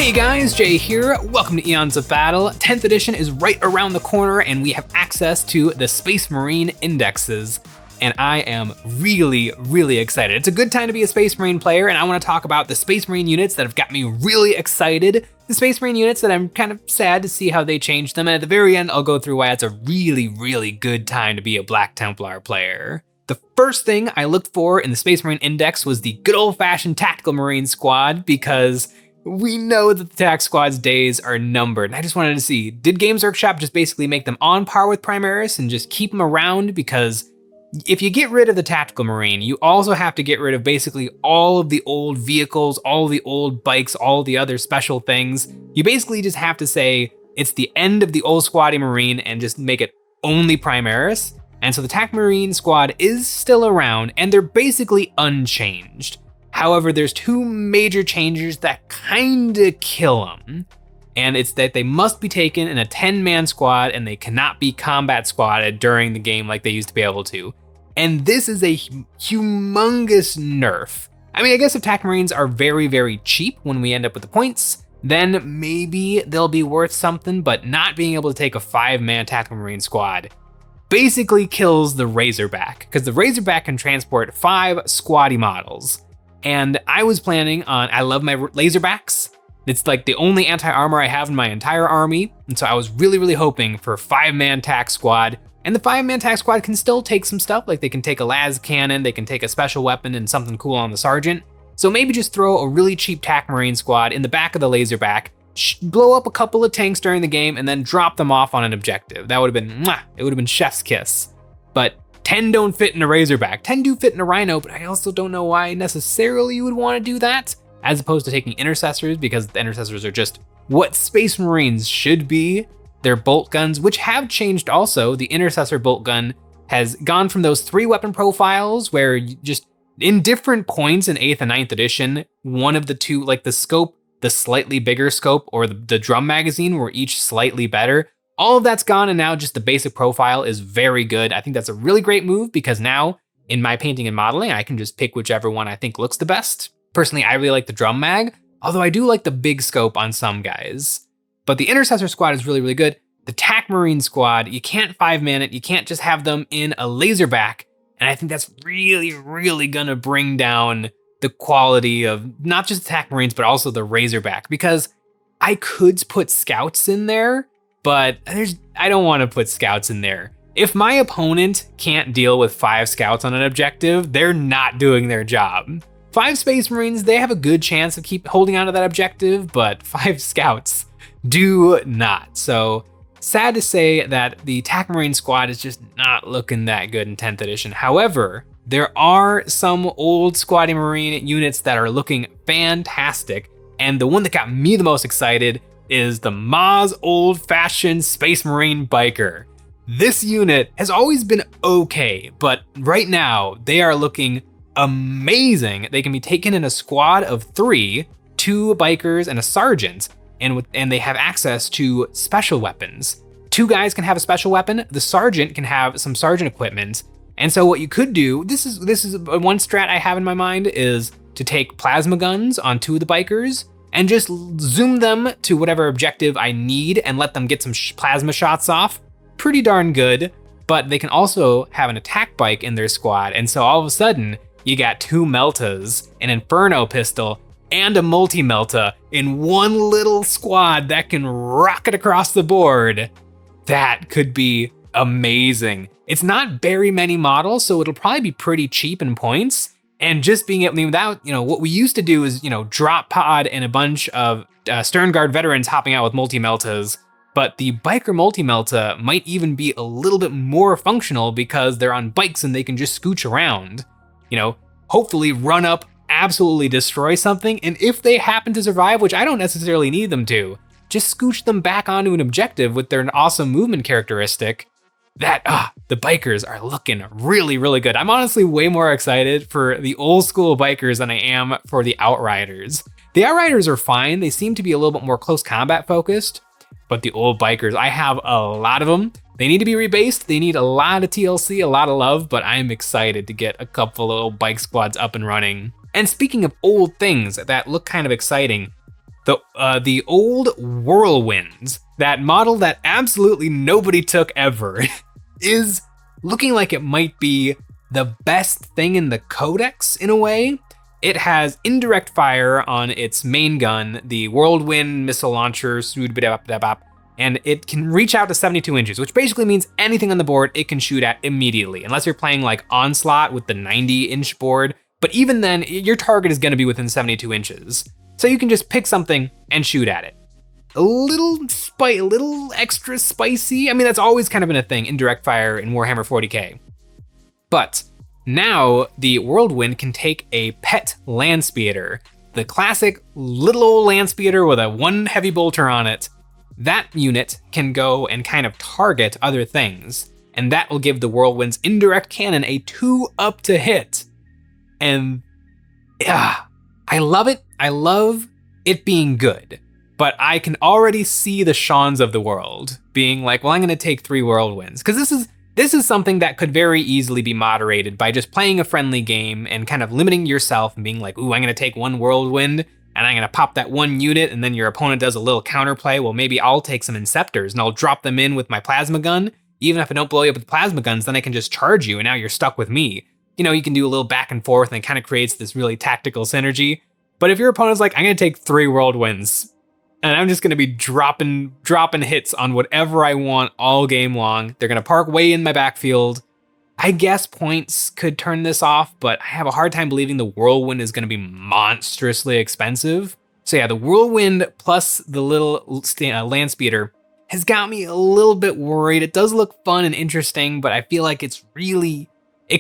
Hey guys, Jay here. Welcome to Eons of Battle. 10th edition is right around the corner and we have access to the Space Marine indexes. And I am really excited. It's a good time to be a Space Marine player, and I want to talk about the Space Marine units that have got me really excited, the Space Marine units that I'm kind of sad to see how they changed them, and at the very end I'll go through why it's a really good time to be a Black Templar player. The first thing I looked for in the Space Marine index was the good old-fashioned Tactical Marine squad, because we know that the TAC squad's days are numbered, and I just wanted to see, did Games Workshop just basically make them on par with Primaris and just keep them around? Because if you get rid of the Tactical Marine, you also have to get rid of basically all of the old vehicles, all of the old bikes, all the other special things. You basically just have to say it's the end of the old Squatty Marine and just make it only Primaris. And so the TAC Marine squad is still around and they're basically unchanged. However, there's two major changes that kinda kill them. And it's that they must be taken in a 10-man squad and they cannot be combat squatted during the game like they used to be able to. And this is a humongous nerf. I mean, I guess if TAC Marines are very cheap when we end up with the points, then maybe they'll be worth something, but not being able to take a 5-man Tactical Marine squad basically kills the Razorback, because the Razorback can transport 5 squatty models. And I was planning on, I love my Laserbacks. It's like the only anti-armor I have in my entire army, and so I was really hoping for a 5-man TAC squad. And the 5-man TAC squad can still take some stuff, like they can take a las cannon, they can take a special weapon and something cool on the sergeant. So maybe just throw a really cheap TAC Marine squad in the back of the Laserback, blow up a couple of tanks during the game, and then drop them off on an objective. That would have been, mwah, it would have been chef's kiss. But 10 don't fit in a Razorback. 10 do fit in a Rhino, but I also don't know why necessarily you would want to do that, as opposed to taking Intercessors, because the Intercessors are just what Space Marines should be. They're bolt guns, which have changed also. The Intercessor bolt gun has gone from those 3 weapon profiles where you just, in different points in 8th and 9th edition, one of the two, like the scope, the slightly bigger scope, or the drum magazine were each slightly better. All of that's gone, and now just the basic profile is very good. I think that's a really great move, because now in my painting and modeling, I can just pick whichever one I think looks the best. Personally, I really like the drum mag, although I do like the big scope on some guys. But the Intercessor squad is really good. The TAC Marine squad, you can't 5-man it, you can't just have them in a Laserback, and I think that's really gonna bring down the quality of not just the TAC Marines, but also the Razorback, because I could put scouts in there, but I don't wanna put scouts in there. If my opponent can't deal with 5 scouts on an objective, they're not doing their job. 5 Space Marines, they have a good chance of keep holding on to that objective, but 5 scouts do not. So sad to say that the TAC Marine squad is just not looking that good in 10th edition. However, there are some old Squatty Marine units that are looking fantastic, and the one that got me the most excited is the Maz old-fashioned Space Marine Biker. This unit has always been okay, but right now they are looking amazing. They can be taken in a squad of 3, 2 bikers and a sergeant, and they have access to special weapons. 2 guys can have a special weapon, the sergeant can have some sergeant equipment. And so what you could do, this is one strat I have in my mind, is to take plasma guns on 2 of the bikers and just zoom them to whatever objective I need and let them get some plasma shots off. Pretty darn good, but they can also have an attack bike in their squad, and so all of a sudden, you got 2 Meltas, an Inferno pistol, and a multi-Melta in one little squad that can rocket across the board. That could be amazing. It's not very many models, so it'll probably be pretty cheap in points. And just being able, without, what we used to do is, drop pod and a bunch of Stern Guard veterans hopping out with multi-Meltas. But the Biker multi-Melta might even be a little bit more functional because they're on bikes and they can just scooch around. Hopefully run up, absolutely destroy something, and if they happen to survive, which I don't necessarily need them to, just scooch them back onto an objective with their awesome movement characteristic. The bikers are looking really good. I'm honestly way more excited for the old school bikers than I am for the Outriders. The Outriders are fine, they seem to be a little bit more close combat focused, but the old bikers, I have a lot of them. They need to be rebased, they need a lot of TLC, a lot of love, but I'm excited to get a couple of old bike squads up and running. And speaking of old things that look kind of exciting, The old Whirlwind, that model that absolutely nobody took ever, is looking like it might be the best thing in the codex in a way. It has indirect fire on its main gun, the Whirlwind missile launcher, and it can reach out to 72 inches, which basically means anything on the board it can shoot at immediately, unless you're playing like Onslaught with the 90-inch board. But even then, your target is going to be within 72 inches. So you can just pick something and shoot at it. A little extra spicy. I mean, that's always kind of been a thing, indirect fire in Warhammer 40k. But now the Whirlwind can take a pet land speeder, the classic little old land speeder with a one heavy bolter on it. That unit can go and kind of target other things, and that will give the Whirlwind's indirect cannon a 2-up to hit. And yeah, I love it. I love it being good, but I can already see the Seans of the world being like, well, I'm going to take 3 Whirlwinds, because this is something that could very easily be moderated by just playing a friendly game and kind of limiting yourself and being like, ooh, I'm going to take 1 Whirlwind and I'm going to pop that 1 unit, and then your opponent does a little counterplay. Well, maybe I'll take some Inceptors and I'll drop them in with my plasma gun. Even if I don't blow you up with plasma guns, then I can just charge you and now you're stuck with me. You know, you can do a little back and forth and it kind of creates this really tactical synergy. But if your opponent's like, I'm going to take 3 Whirlwinds and I'm just going to be dropping hits on whatever I want all game long, they're going to park way in my backfield, I guess points could turn this off, but I have a hard time believing the Whirlwind is going to be monstrously expensive. So yeah, the Whirlwind plus the little land speeder has got me a little bit worried. It does look fun and interesting, but I feel like it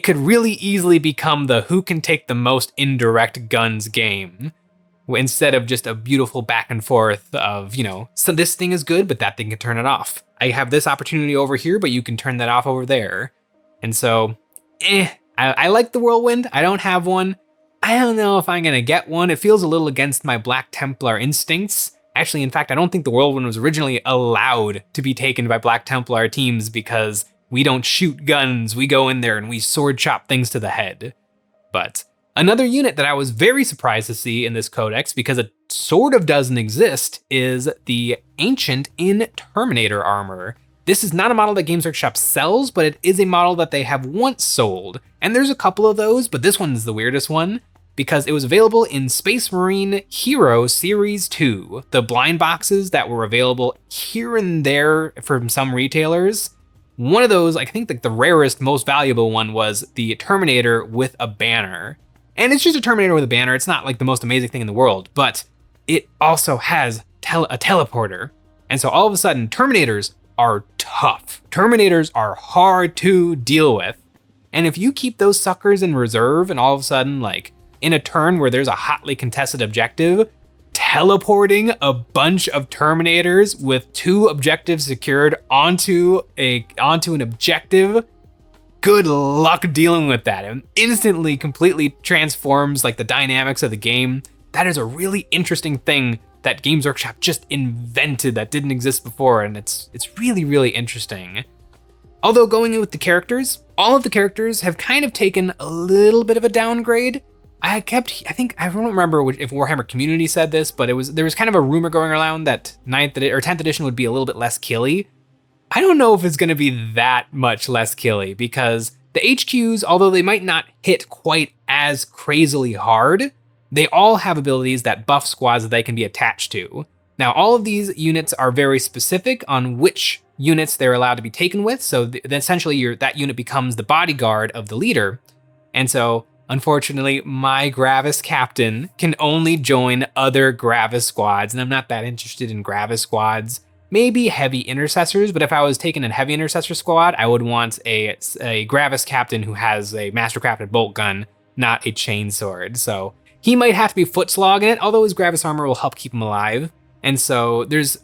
could really easily become the who can take the most indirect guns game, instead of just a beautiful back and forth of, you know, so this thing is good, but that thing can turn it off. I have this opportunity over here, but you can turn that off over there. And so, I like the Whirlwind. I don't have one. I don't know if I'm gonna get one. It feels a little against my Black Templar instincts. Actually, in fact, I don't think the Whirlwind was originally allowed to be taken by Black Templar teams because we don't shoot guns. We go in there and we sword chop things to the head. But another unit that I was very surprised to see in this codex, because it sort of doesn't exist, is the Ancient in Terminator armor. This is not a model that Games Workshop sells, but it is a model that they have once sold. And there's a couple of those, but this one is the weirdest one because it was available in Space Marine Hero Series 2, the blind boxes that were available here and there from some retailers. One of those, I think like the rarest, most valuable one, was the Terminator with a banner. And it's just a Terminator with a banner. It's not like the most amazing thing in the world, but it also has a teleporter. And so all of a sudden, Terminators are tough. Terminators are hard to deal with. And if you keep those suckers in reserve and all of a sudden, like in a turn where there's a hotly contested objective, teleporting a bunch of Terminators with 2 objectives secured onto an objective, good luck dealing with that. It instantly completely transforms like the dynamics of the game. That is a really interesting thing that Games Workshop just invented that didn't exist before, and it's really, really interesting. Although going in with the characters, all of the characters have kind of taken a little bit of a downgrade. I don't remember if Warhammer Community said this, but there was kind of a rumor going around that 10th edition would be a little bit less killy. I don't know if it's going to be that much less killy, because the HQs, although they might not hit quite as crazily hard, they all have abilities that buff squads that they can be attached to. Now, all of these units are very specific on which units they're allowed to be taken with, so essentially that unit becomes the bodyguard of the leader. And so, unfortunately, my Gravis captain can only join other Gravis squads, and I'm not that interested in Gravis squads. Maybe heavy intercessors, but if I was taking a heavy intercessor squad, I would want a Gravis captain who has a mastercrafted bolt gun, not a chainsword. So he might have to be foot slog in it, although his Gravis armor will help keep him alive. And so there's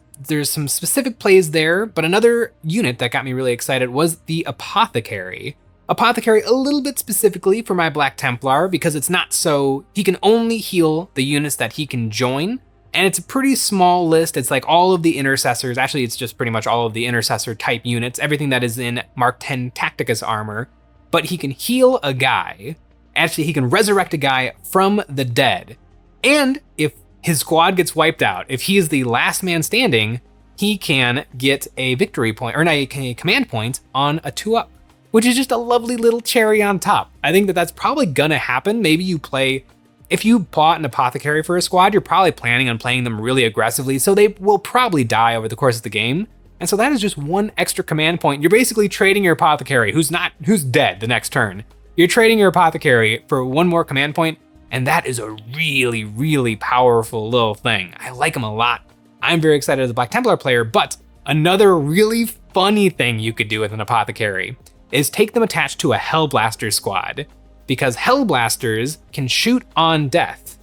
some specific plays there, but another unit that got me really excited was the Apothecary. Apothecary a little bit specifically for my Black Templar, because he can only heal the units that he can join. And it's a pretty small list. It's like all of the intercessors. Actually, it's just pretty much all of the intercessor type units, everything that is in Mark 10 Tacticus armor. But he can heal a guy. Actually, he can resurrect a guy from the dead. And if his squad gets wiped out. If he is the last man standing, he can get a victory point, or a command point on a 2-up, which is just a lovely little cherry on top. I think that that's probably gonna happen. Maybe you play, if you bought an apothecary for a squad, you're probably planning on playing them really aggressively, so they will probably die over the course of the game. And so that is just one extra command point. You're basically trading your apothecary, who's dead the next turn. You're trading your apothecary for one more command point, and that is a really, really powerful little thing. I like them a lot. I'm very excited as a Black Templar player, but another really funny thing you could do with an apothecary is take them attached to a Hellblaster squad, because Hellblasters can shoot on death.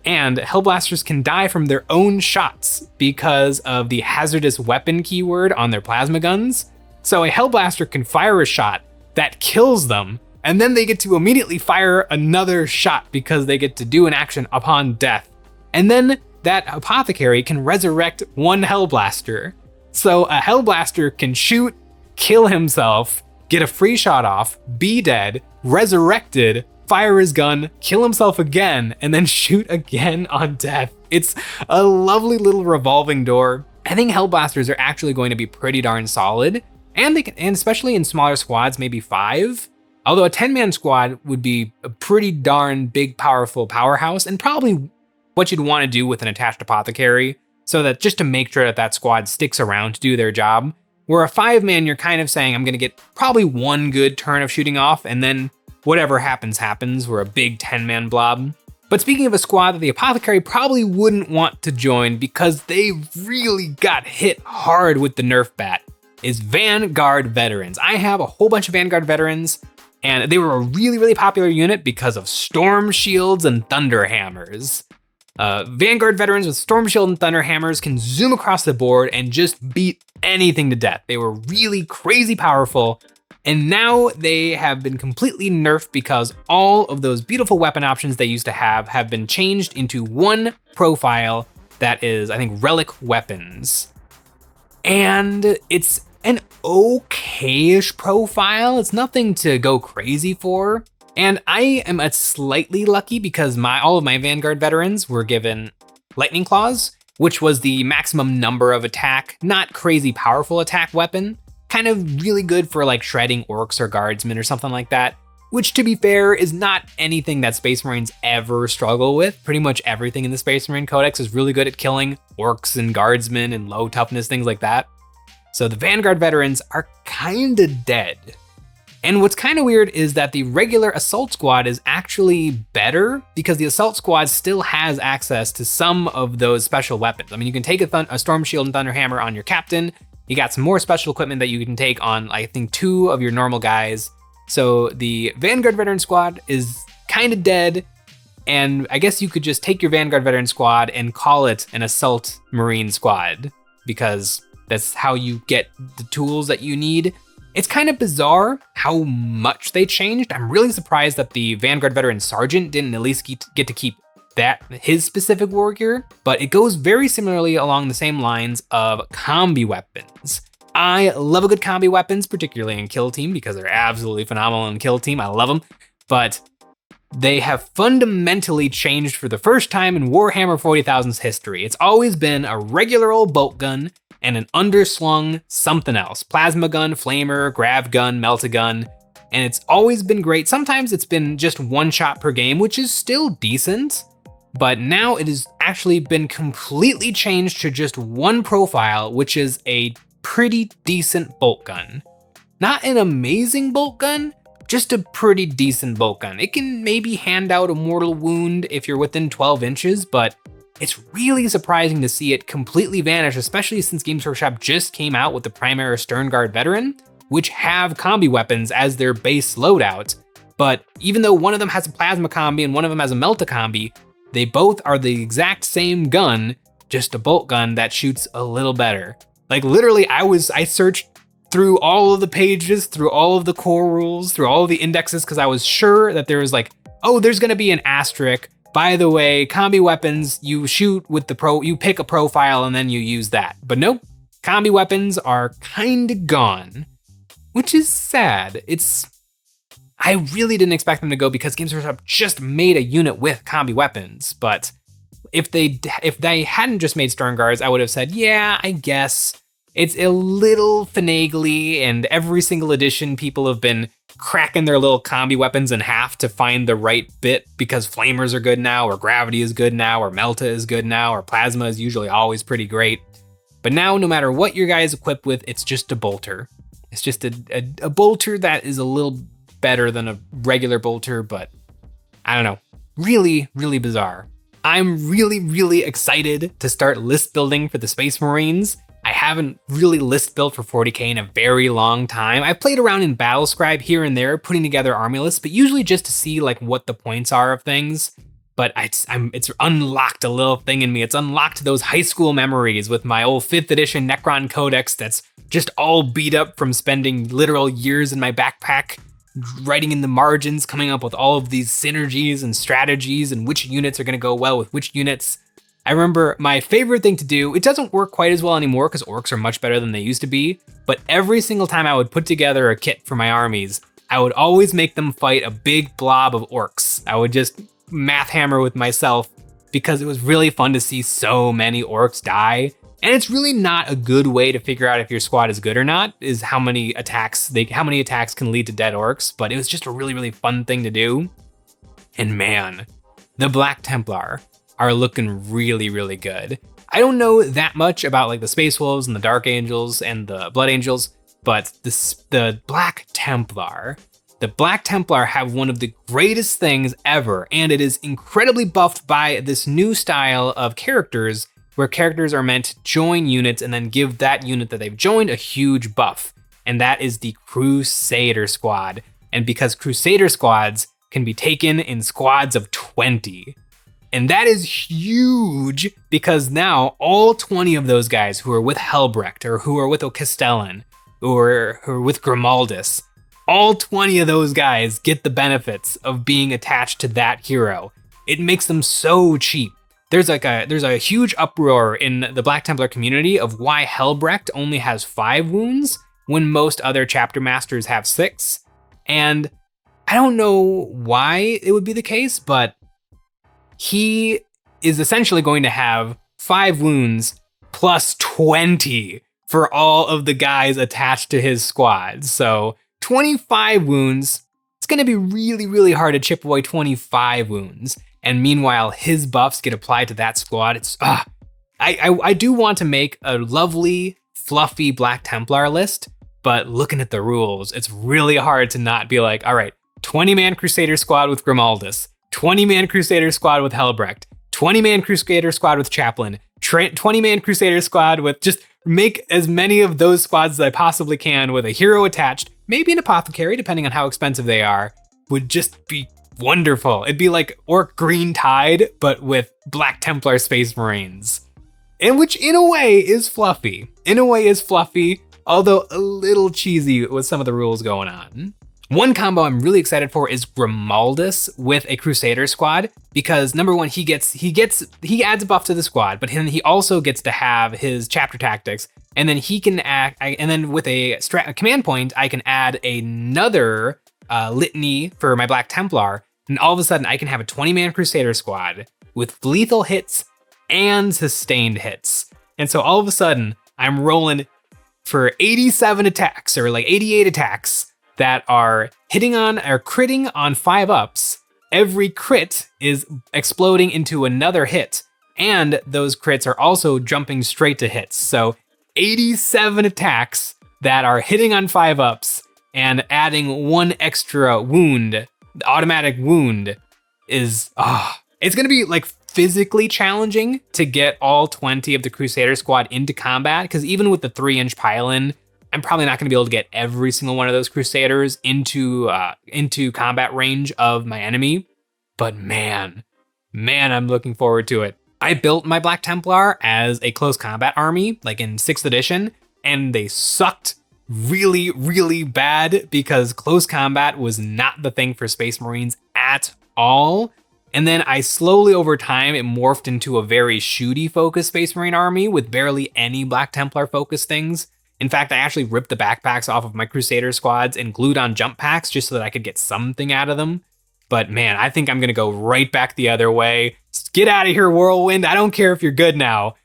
And Hellblasters can die from their own shots because of the hazardous weapon keyword on their plasma guns. So a Hellblaster can fire a shot that kills them, and then they get to immediately fire another shot because they get to do an action upon death. And then that apothecary can resurrect one Hellblaster. So a Hellblaster can shoot, kill himself, get a free shot off, be dead, resurrected, fire his gun, kill himself again, and then shoot again on death. It's a lovely little revolving door. I think Hellblasters are actually going to be pretty darn solid, and especially in smaller squads, maybe 5. Although a 10-man squad would be a pretty darn big, powerful powerhouse, and probably what you'd want to do with an attached apothecary, so that just to make sure that that squad sticks around to do their job. Where a 5-man, you're kind of saying, I'm gonna get probably one good turn of shooting off, and then whatever happens, we're a big 10-man blob. But speaking of a squad that the apothecary probably wouldn't want to join because they really got hit hard with the nerf bat, is Vanguard Veterans. I have a whole bunch of Vanguard Veterans, and they were a really, really popular unit because of Storm Shields and Thunder Hammers. Vanguard Veterans with Storm Shield and Thunder Hammers can zoom across the board and just beat anything to death. They were really crazy powerful, and now they have been completely nerfed because all of those beautiful weapon options they used to have been changed into one profile that is, I think, relic weapons. And it's an okay-ish profile. It's nothing to go crazy for. And I am slightly lucky because all of my Vanguard Veterans were given Lightning Claws, which was the maximum number of attack, not crazy powerful attack weapon. Kind of really good for like shredding orcs or guardsmen or something like that, which to be fair is not anything that Space Marines ever struggle with. Pretty much everything in the Space Marine Codex is really good at killing orcs and guardsmen and low toughness, things like that. So the Vanguard Veterans are kinda dead. And what's kind of weird is that the regular Assault Squad is actually better because the Assault Squad still has access to some of those special weapons. I mean, you can take a Storm Shield and Thunder Hammer on your captain. You got some more special equipment that you can take on, I think, 2 of your normal guys. So the Vanguard Veteran Squad is kind of dead, and I guess you could just take your Vanguard Veteran Squad and call it an Assault Marine Squad, because that's how you get the tools that you need. It's kind of bizarre how much they changed. I'm really surprised that the Vanguard Veteran Sergeant didn't at least get to keep his specific war gear, but it goes very similarly along the same lines of combi weapons. I love a good combi weapons, particularly in Kill Team, because they're absolutely phenomenal in Kill Team. I love them, but they have fundamentally changed for the first time in Warhammer 40,000's history. It's always been a regular old bolt gun and an underslung something else. Plasma gun, flamer, grav gun, melt-a-gun, and it's always been great. Sometimes it's been just one shot per game, which is still decent, but now it has actually been completely changed to just one profile, which is a pretty decent bolt gun. Not an amazing bolt gun, just a pretty decent bolt gun. It can maybe hand out a mortal wound if you're within 12 inches, but it's really surprising to see it completely vanish, especially since Games Workshop just came out with the Primaris Stern Guard Veteran, which have combi weapons as their base loadout. But even though one of them has a plasma combi and one of them has a melta combi, they both are the exact same gun, just a bolt gun that shoots a little better. Like literally, I searched through all of the pages, through all of the core rules, through all of the indexes, because I was sure that there was like, oh, there's gonna be an asterisk. By the way, combi weapons, you shoot with you pick a profile and then you use that. But nope, combi weapons are kinda gone, which is sad. I really didn't expect them to go because Games Workshop just made a unit with combi weapons, but if they hadn't just made Storm Guards, I would have said, yeah, I guess it's a little finagly, and every single edition people have been cracking their little combi weapons in half to find the right bit, because flamers are good now, or gravity is good now, or melta is good now, or plasma is usually always pretty great. But now, no matter what your guy is equipped with, it's just a bolter. It's just a bolter that is a little better than a regular bolter, but I don't know. Really, really bizarre. I'm really, really excited to start list building for the Space Marines. I haven't really list built for 40k in a very long time. I've played around in Battlescribe here and there, putting together army lists, but usually just to see like what the points are of things. But it's unlocked a little thing in me. It's unlocked those high school memories with my old 5th edition Necron Codex that's just all beat up from spending literal years in my backpack, writing in the margins, coming up with all of these synergies and strategies and which units are gonna go well with which units. I remember my favorite thing to do, it doesn't work quite as well anymore because orcs are much better than they used to be, but every single time I would put together a kit for my armies, I would always make them fight a big blob of orcs. I would just math hammer with myself because it was really fun to see so many orcs die. And it's really not a good way to figure out if your squad is good or not, is how many attacks can lead to dead orcs, but it was just a really, really fun thing to do. And man, the Black Templar are looking really, really good. I don't know that much about like the Space Wolves and the Dark Angels and the Blood Angels, but the Black Templar have one of the greatest things ever, and it is incredibly buffed by this new style of characters where characters are meant to join units and then give that unit that they've joined a huge buff, and that is the Crusader Squad. And because Crusader Squads can be taken in squads of 20, and that is huge because now all 20 of those guys who are with Helbrecht or who are with Ocastellan or who are with Grimaldus, all 20 of those guys get the benefits of being attached to that hero. It makes them so cheap. There's a huge uproar in the Black Templar community of why Helbrecht only has 5 wounds when most other chapter masters have 6. And I don't know why it would be the case, but he is essentially going to have 5 wounds plus 20 for all of the guys attached to his squad. So 25 wounds, it's gonna be really, really hard to chip away 25 wounds. And meanwhile, his buffs get applied to that squad. I do want to make a lovely, fluffy Black Templar list, but looking at the rules, it's really hard to not be like, all right, 20-man Crusader Squad with Grimaldus, 20-man Crusader Squad with Helbrecht, 20-man Crusader Squad with Chaplain, 20-man Crusader Squad with, just make as many of those squads as I possibly can with a hero attached, maybe an apothecary, depending on how expensive they are, would just be wonderful. It'd be like Orc Green Tide, but with Black Templar Space Marines. And which in a way is fluffy. Although a little cheesy with some of the rules going on. One combo I'm really excited for is Grimaldus with a Crusader Squad, because number one, he adds a buff to the squad, but then he also gets to have his chapter tactics, and then he can and then with a command point, I can add another litany for my Black Templar, and all of a sudden I can have a 20-man Crusader Squad with lethal hits and sustained hits. And so all of a sudden I'm rolling for 87 attacks or like 88 attacks that are critting on 5-ups. Every crit is exploding into another hit, and those crits are also jumping straight to hits. So 87 attacks that are hitting on 5-ups and adding 1 extra wound, the automatic wound is, it's gonna be like physically challenging to get all 20 of the Crusader Squad into combat, because even with the 3-inch pile-in, I'm probably not gonna be able to get every single one of those Crusaders into combat range of my enemy. But man, I'm looking forward to it. I built my Black Templar as a close combat army, like in 6th edition, and they sucked really, really bad because close combat was not the thing for Space Marines at all. And then I slowly over time, it morphed into a very shooty focused Space Marine army with barely any Black Templar focused things. In fact, I actually ripped the backpacks off of my Crusader squads and glued on jump packs just so that I could get something out of them. But man, I think I'm gonna go right back the other way. Get out of here, Whirlwind. I don't care if you're good now.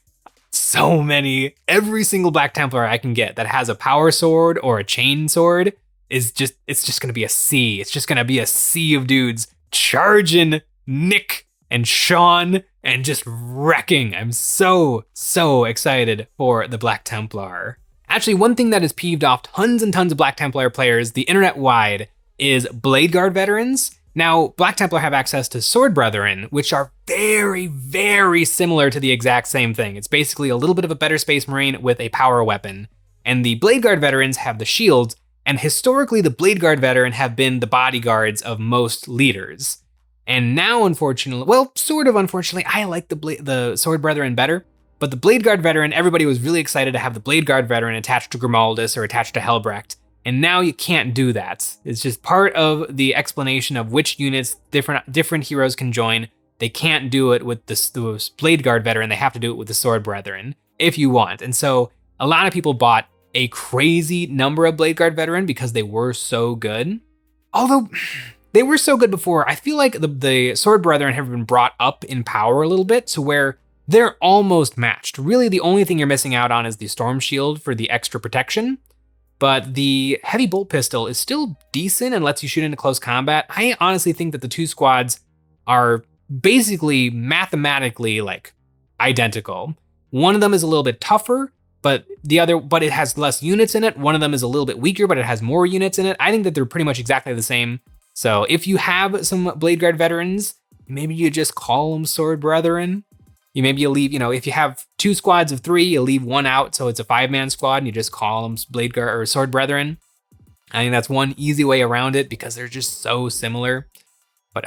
So many, every single Black Templar I can get that has a power sword or a chain sword it's just gonna be a sea. It's just gonna be a sea of dudes charging Nick and Sean and just wrecking. I'm so excited for the Black Templar. Actually, one thing that has peeved off tons and tons of Black Templar players, the internet wide, is Blade Guard veterans. Now, Black Templar have access to Sword Brethren, which are very similar to the exact same thing. It's basically a little bit of a better Space Marine with a power weapon. And the Blade Guard veterans have the shields, and historically the Blade Guard veteran have been the bodyguards of most leaders. And now, unfortunately, well, sort of unfortunately, I like the Sword Brethren better. But the Blade Guard veteran, everybody was really excited to have the Blade Guard veteran attached to Grimaldus or attached to Helbrecht. And now you can't do that. It's just part of the explanation of which units different heroes can join. They can't do it with the Blade Guard veteran. They have to do it with the Sword Brethren if you want. And so a lot of people bought a crazy number of Blade Guard veteran because they were so good. Although they were so good before, I feel like the Sword Brethren have been brought up in power a little bit to where they're almost matched. Really, the only thing you're missing out on is the Storm Shield for the extra protection. But the Heavy Bolt Pistol is still decent and lets you shoot into close combat. I honestly think that the two squads are basically mathematically like identical. One of them is a little bit tougher, but it has less units in it. One of them is a little bit weaker, but it has more units in it. I think that they're pretty much exactly the same. So if you have some Blade Guard veterans, maybe you just call them Sword Brethren. You leave, if you have two squads of 3, you leave one out, so it's a 5-man squad, and you just call them Blade Guard or Sword Brethren. I think that's one easy way around it because they're just so similar. But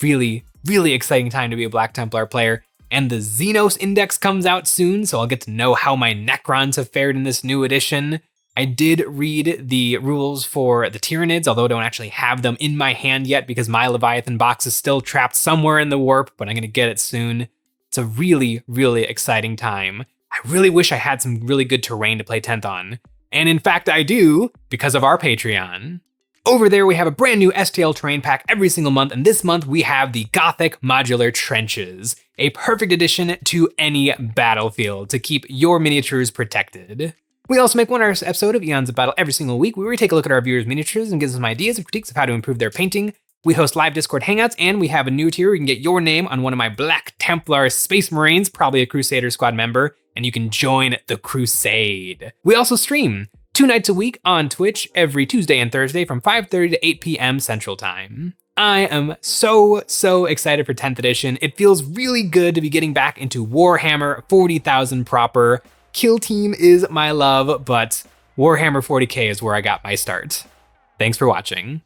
really exciting time to be a Black Templar player. And the Xenos Index comes out soon, so I'll get to know how my Necrons have fared in this new edition. I did read the rules for the Tyranids, although I don't actually have them in my hand yet because my Leviathan box is still trapped somewhere in the warp, but I'm gonna get it soon. It's a really exciting time. I really wish I had some really good terrain to play 10th on. And in fact, I do because of our Patreon. Over there, we have a brand new STL terrain pack every single month, and this month we have the Gothic Modular Trenches, a perfect addition to any battlefield to keep your miniatures protected. We also make one episode of Eons of Battle every single week where we take a look at our viewers' miniatures and give them some ideas and critiques of how to improve their painting. We host live Discord hangouts, and we have a new tier where you can get your name on one of my Black Templar Space Marines, probably a Crusader Squad member, and you can join the crusade. We also stream 2 nights a week on Twitch every Tuesday and Thursday from 5:30 to 8 p.m. Central Time. I am so excited for 10th edition. It feels really good to be getting back into Warhammer 40,000 proper. Kill Team is my love, but Warhammer 40k is where I got my start. Thanks for watching.